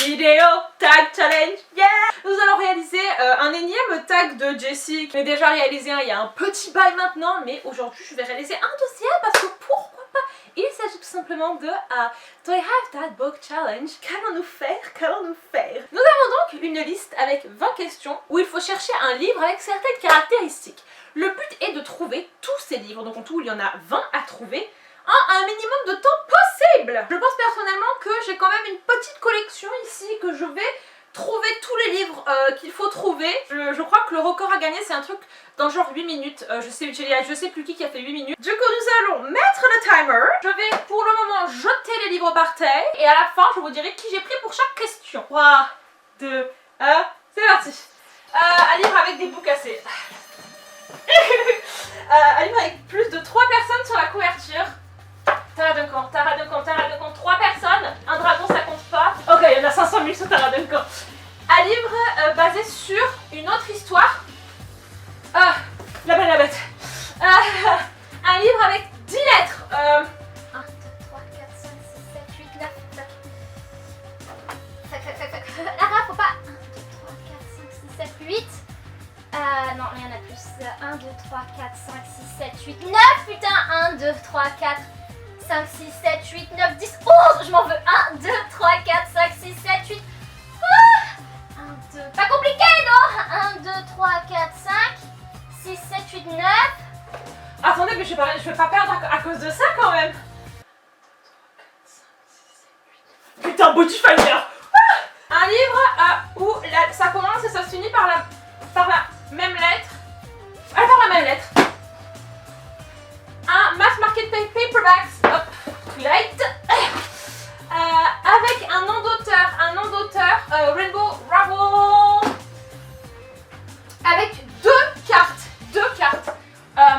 Vidéo tag challenge, yeah! Nous allons réaliser un énième tag de Jessie. J'ai déjà réalisé un il y a un petit bail maintenant, mais aujourd'hui je vais réaliser un deuxième parce que pourquoi pas? Il s'agit tout simplement de Do I have that book challenge? Qu'allons-nous faire? Qu'allons-nous faire? Nous avons donc une liste avec 20 questions où il faut chercher un livre avec certaines caractéristiques. Le but est de trouver tous ces livres, donc en tout il y en a 20 à trouver, en un minimum de temps possible. Je pense personnellement que j'ai quand même une petite collection ici, que je vais trouver tous les livres qu'il faut trouver. Je crois que le record à gagner c'est un truc dans genre 8 minutes. Je sais plus qui a fait 8 minutes. Du coup nous allons mettre le timer. Je vais pour le moment jeter les livres par terre et à la fin je vous dirai qui j'ai pris pour chaque question. 3, 2, 1, c'est parti. Un livre avec des bouts cassés. Un livre avec plus de 3 personnes sur la couverture. Tara Duncan, 3 personnes, un dragon ça compte pas. Ok, il y en a 500 000 sur Tara Duncan. Un livre basé sur une autre histoire. La Belle et la Bête. Un livre avec 10 lettres. 1, 2, 3, 4, 5, 6, 7, 8, 9. Lara, faut pas. 1, 2, 3, 4, 5, 6, 7, 8. Non, il y en a plus. 1, 2, 3, 4, 5, 6, 7, 8, 9. Putain, 1, 2, 3, 4, 5, 6, 7, 8, 9, 10, 11. Je m'en veux. 1, 2, 3, 4, 5, 6, 7, 8. 1, 2. Pas compliqué, non? 1, 2, 3, 4, 5, 6, 7, 8, 9. Attendez, mais je vais pas perdre à cause de ça quand même. Putain, Bodyfire. Un livre où ça commence et ça se finit par la même lettre. Par la même lettre. Un mass market paperbacks. Hop, Twilight. Avec un nom d'auteur, Rainbow Rowell. Avec deux cartes.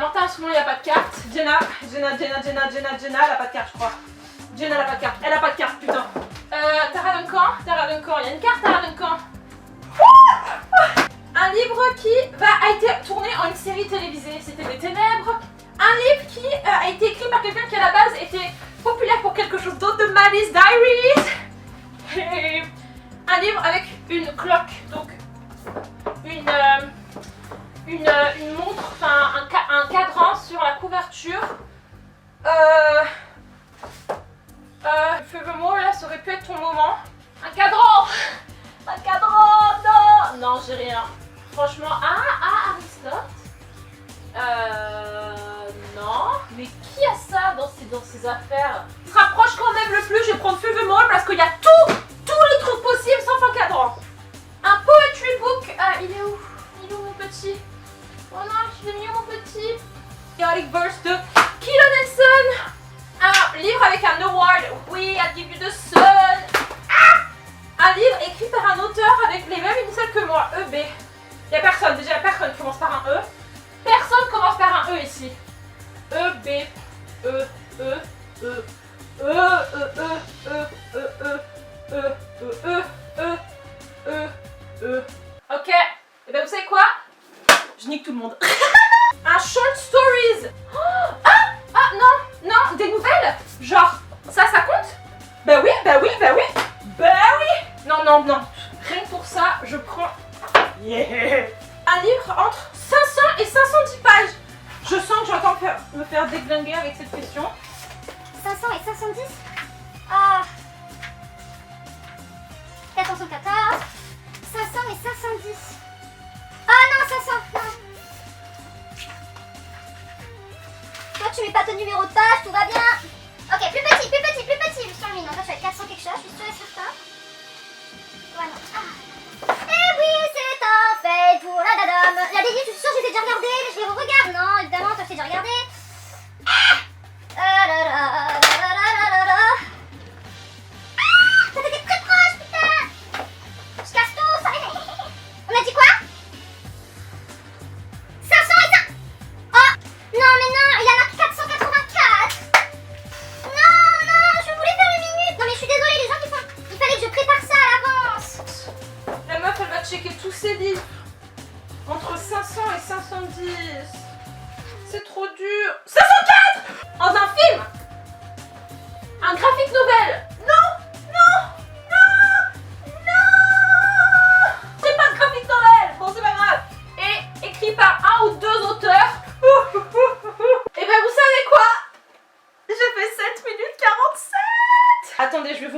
Martin, en ce moment il n'y a pas de carte. Jenna, elle a pas de carte, je crois. Jenna, elle a pas de carte. Elle a pas de carte, putain. Tara Duncan, il y a une carte Tara Duncan. Un livre qui a été tourné en une série télévisée, c'était des ténèbres. Un livre qui a été écrit par quelqu'un qui à la base était populaire pour quelque chose d'autre, de Maddie's Diaries. Et un livre avec une cloque, donc une montre, enfin un cadran sur la couverture. Fais-le-moi, là, ça aurait pu être ton moment. Un cadran, non, j'ai rien. Franchement, Aristote. Non. Mais qui a ça dans ses affaires? Il se rapproche quand même le plus, je vais prendre Feu-Molle parce qu'il y a tous les trucs possibles sauf un cadran. Un poetry book. Il est où mon petit? Oh non, je l'ai mis mon petit. Chaotic Verse de Kilo Nelson. Un livre avec un award. Oui, I give you the sun. Un livre écrit par un auteur avec les mêmes initiales que moi. EB. Il n'y a personne, déjà personne commence par un E. Personne commence par un E ici. E, B, E, E, E, E, E, E, E, E, E, E, E, E, E, E. Ok, et ben vous savez quoi? Je nique tout le monde. Un short stories. Non, des nouvelles. Genre, ça compte? Bah oui. Non. Rien que pour ça, je prends. Yeah. Un livre entre 500 et 510 pages. Je sens que j'entends me faire déglinguer avec cette question. 500 et 510. 414. 500 et 510. Non, 500. Non. Toi, tu mets pas ton numéro de page, tout va bien. Ok, plus petit. Je suis en ligne. Toi, tu vas être 400 quelque chose, je suis sûre et certain. Ouais, non. Eh oui, c'est un fait pour la dadame. La dédiée, je suis sûre que je les ai déjà regardé, mais je les re-regarde. Non, évidemment, toi, tu l'as déjà regardé. Ça t'était très proche, putain. Je casse tout, ça. On a dit quoi? 500 et 5. Oh, non, mais non, il y a marqué 484. Non, je voulais faire une minute. Non, mais je suis désolée, les gens qui font... Il fallait que je prépare ça à l'avance. La meuf, elle va checker tous ses livres. Entre 500 et 510. C'est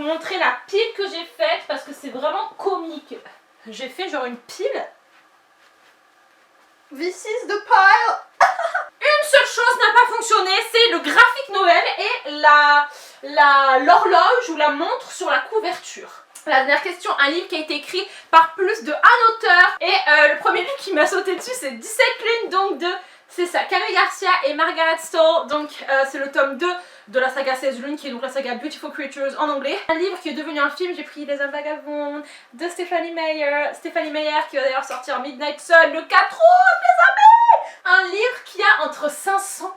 vous montrer la pile que j'ai faite parce que c'est vraiment comique. J'ai fait genre une pile. This is the pile. Une seule chose n'a pas fonctionné, c'est le graphique Noël et l'horloge ou la montre sur la couverture. La dernière question, un livre qui a été écrit par plus de un auteur. Et le premier livre qui m'a sauté dessus, c'est Discipline, donc c'est ça, Camille Garcia et Margaret Stoll. Donc c'est le tome 2 de la saga 16 lunes, qui est donc la saga Beautiful Creatures en anglais. Un livre qui est devenu un film, j'ai pris Les Hommes Vagabonds de Stephanie Meyer. Stephanie Meyer qui va d'ailleurs sortir Midnight Sun le 4 août, mes amis. Un livre qui a entre 500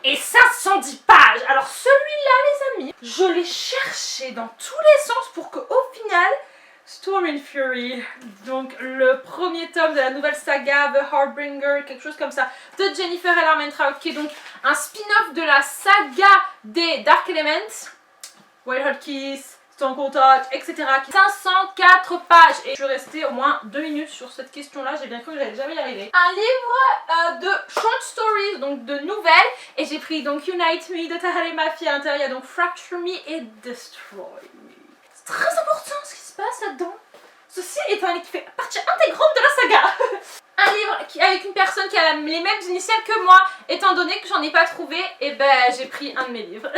et 510 pages. Alors celui-là, les amis, je l'ai cherché dans tous les sens pour que au final, Storm and Fury, donc le premier tome de la nouvelle saga The Heartbringer, quelque chose comme ça, de Jennifer L. Armentrout, qui est donc un spin-off de la saga des Dark Elements, White Hot Kiss, Stone Cold Touch, etc. 504 pages. Et je suis restée au moins 2 minutes sur cette question-là, j'ai bien cru que j'allais jamais y arriver. Un livre de short stories, donc de nouvelles, et j'ai pris donc Unite Me de Tahereh Mafi. À l'intérieur, il y a donc Fracture Me et Destroy Me. C'est très important ce qui se passe là-dedans. Ceci est un livre qui fait partie intégrante de la saga. Un livre avec une personne qui a les mêmes initiales que moi, étant donné que j'en ai pas trouvé, et ben j'ai pris un de mes livres.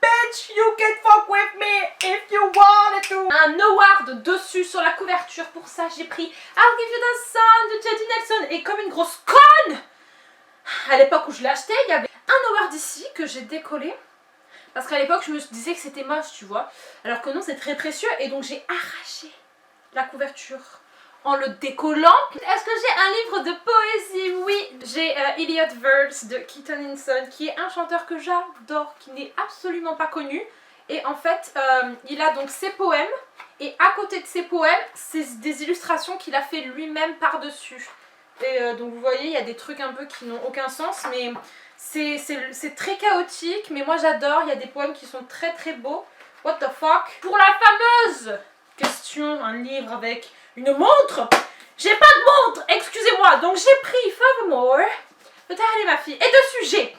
Bitch, you can fuck with me if you wanted to. Un award dessus sur la couverture, pour ça j'ai pris I'll Give You the Sun de Jodie Nelson. Et comme une grosse conne, à l'époque où je l'ai acheté, il y avait un award ici que j'ai décollé. Parce qu'à l'époque je me disais que c'était moche, tu vois. Alors que non, c'est très précieux, et donc j'ai arraché la couverture en le décollant. Est-ce que j'ai un livre de poésie? Oui, j'ai Elliot Verse de Keaton Hinson, qui est un chanteur que j'adore, qui n'est absolument pas connu. Et en fait, il a donc ses poèmes, et à côté de ses poèmes, c'est des illustrations qu'il a fait lui-même par-dessus. Et donc vous voyez, il y a des trucs un peu qui n'ont aucun sens, mais c'est très chaotique, mais moi j'adore. Il y a des poèmes qui sont très très beaux. What the fuck? Pour la fameuse question, un livre avec une montre. J'ai pas de montre, excusez-moi. Donc j'ai pris Furthermore de Tahereh Mafi. Et dessus j'ai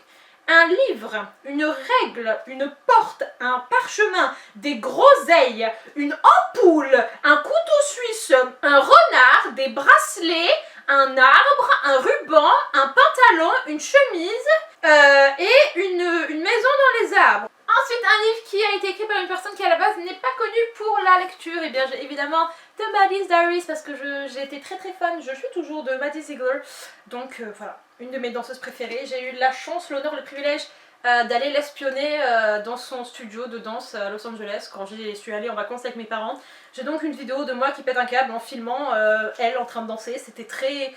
un livre, une règle, une porte, un parchemin, des groseilles, une ampoule, un couteau suisse, un renard, des bracelets, un arbre, un ruban, un pantalon, une chemise et une maison dans les arbres. Ensuite, un livre qui a été écrit par une personne qui à la base n'est pas connue pour la lecture. Et bien j'ai évidemment de Maddie's Diaries, parce que j'ai été très très fan, je suis toujours de Maddie Ziegler. Donc voilà, une de mes danseuses préférées. J'ai eu la chance, l'honneur, le privilège d'aller l'espionner dans son studio de danse à Los Angeles quand j'y suis allée en vacances avec mes parents. J'ai donc une vidéo de moi qui pète un câble en filmant elle en train de danser. C'était très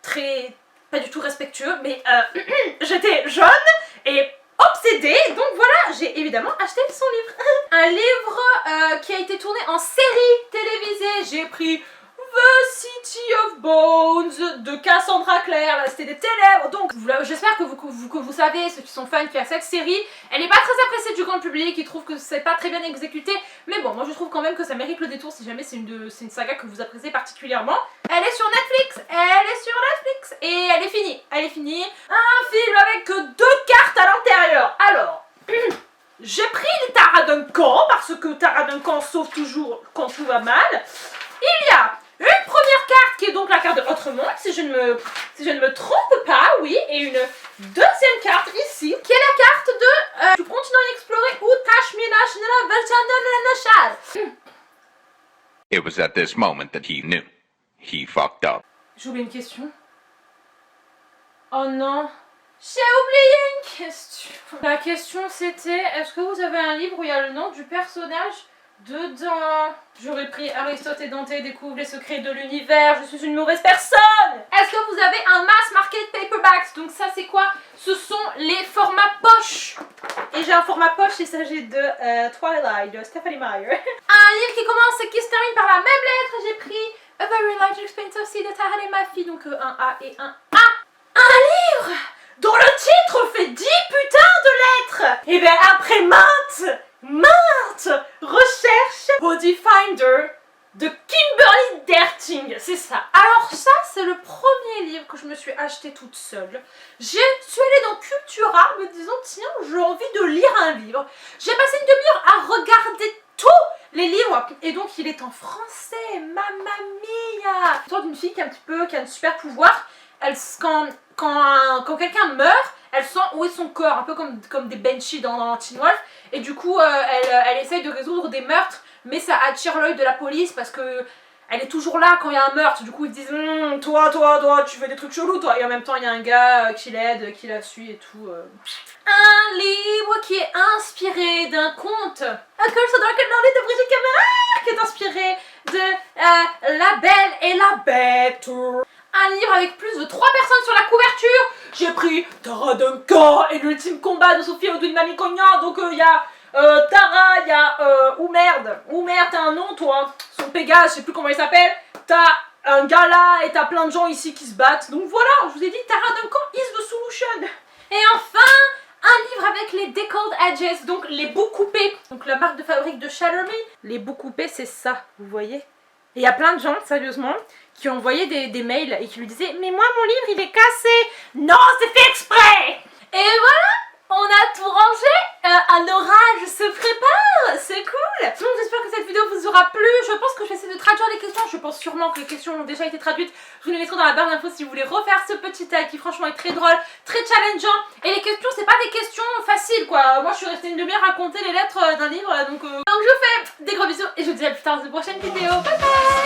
très pas du tout respectueux, mais j'étais jeune et obsédée, donc voilà, j'ai évidemment acheté son livre. Un livre qui a été tourné en série télévisée. J'ai pris The City of Bones de Cassandra Clare, là c'était des ténèbres. Donc j'espère que vous savez, ceux qui sont fans, qu'il y a cette série. Elle n'est pas très appréciée du grand public, ils trouvent que c'est pas très bien exécuté. Mais bon, moi je trouve quand même que ça mérite le détour si jamais c'est une saga que vous appréciez particulièrement. Elle est sur Netflix, et elle est finie. Elle est finie. Un film avec que 2 cartes à l'intérieur. Alors, j'ai pris les Tara Duncan, parce que Tara Duncan sauve toujours quand tout va mal. Il y a une première carte qui est donc la carte de Outremont, si je ne me trompe pas, oui, et une deuxième carte ici, qui est la carte de tu continues à explorer ou It was at this moment that he knew. He fucked up. J'ai oublié une question. Oh non, j'ai oublié une question. La question c'était, est-ce que vous avez un livre où il y a le nom du personnage dedans? J'aurais pris Aristote et Dante découvrent les secrets de l'univers. Je suis une mauvaise personne. Est-ce que vous avez un mass market paperbacks? Donc ça c'est quoi? Ce sont les formats poche. Et j'ai un format poche, il s'agit de Twilight de Stephanie Meyer. Un livre qui commence et qui se termine par la même lettre. J'ai pris A Very Large Expensive Sea de Tahereh Mafi. Donc un A et un A. Un livre dont le titre fait 10 putains de lettres. Et bien après maintes recherches, Body Finder de Kimberly Derting, c'est ça. Alors ça, c'est le premier livre que je me suis acheté toute seule. Je suis allée dans Cultura me disant, tiens, j'ai envie de lire un livre. J'ai passé une demi-heure à regarder tous les livres. Et donc il est en français, mamma mia. L'histoire d'une fille qui a un super pouvoir. Quand quelqu'un meurt, elle sent où est son corps, un peu comme des banshees dans Teen Wolf. Et du coup, elle essaye de résoudre des meurtres, mais ça attire l'œil de la police parce que elle est toujours là quand il y a un meurtre. Du coup, ils disent toi, tu fais des trucs chelous, toi. Et en même temps, il y a un gars qui l'aide, qui la suit et tout. Un livre qui est inspiré d'un conte, A Curse of Dark and Lonely de Brigitte Cameron, qui est inspiré de La Belle et la Bête. Un livre avec plus de 3 personnes sur la couverture. J'ai pris Tara Duncan et l'ultime combat de Sophie Odwin Mamikogna. Donc il y a Tara, il y a Oumer, t'as un nom toi. Son Pégase, je sais plus comment il s'appelle. T'as un gars là et t'as plein de gens ici qui se battent. Donc voilà, je vous ai dit Tara Duncan is the solution. Et enfin, un livre avec les Deckled Edges, donc les bouts coupés. Donc la marque de fabrique de Shatter Me. Les bouts coupés, c'est ça, vous voyez. Et il y a plein de gens, sérieusement, qui ont envoyé des mails et qui lui disaient « Mais moi, mon livre, il est cassé !» Non, c'est fait exprès. Et voilà, on a tout rangé. Un orage se prépare, c'est cool. Donc j'espère que cette vidéo vous aura plu. Je pense que je vais essayer de traduire les questions. Je pense sûrement que les questions ont déjà été traduites. Je vous les mettrai dans la barre d'infos si vous voulez refaire ce petit tag qui franchement est très drôle, très challengeant. Et les questions, c'est pas des questions faciles quoi. Moi, je suis restée une demi-heure à raconter les lettres d'un livre. Donc je vous fais des gros bisous et je vous dis à plus tard dans une prochaine vidéo. Bye bye.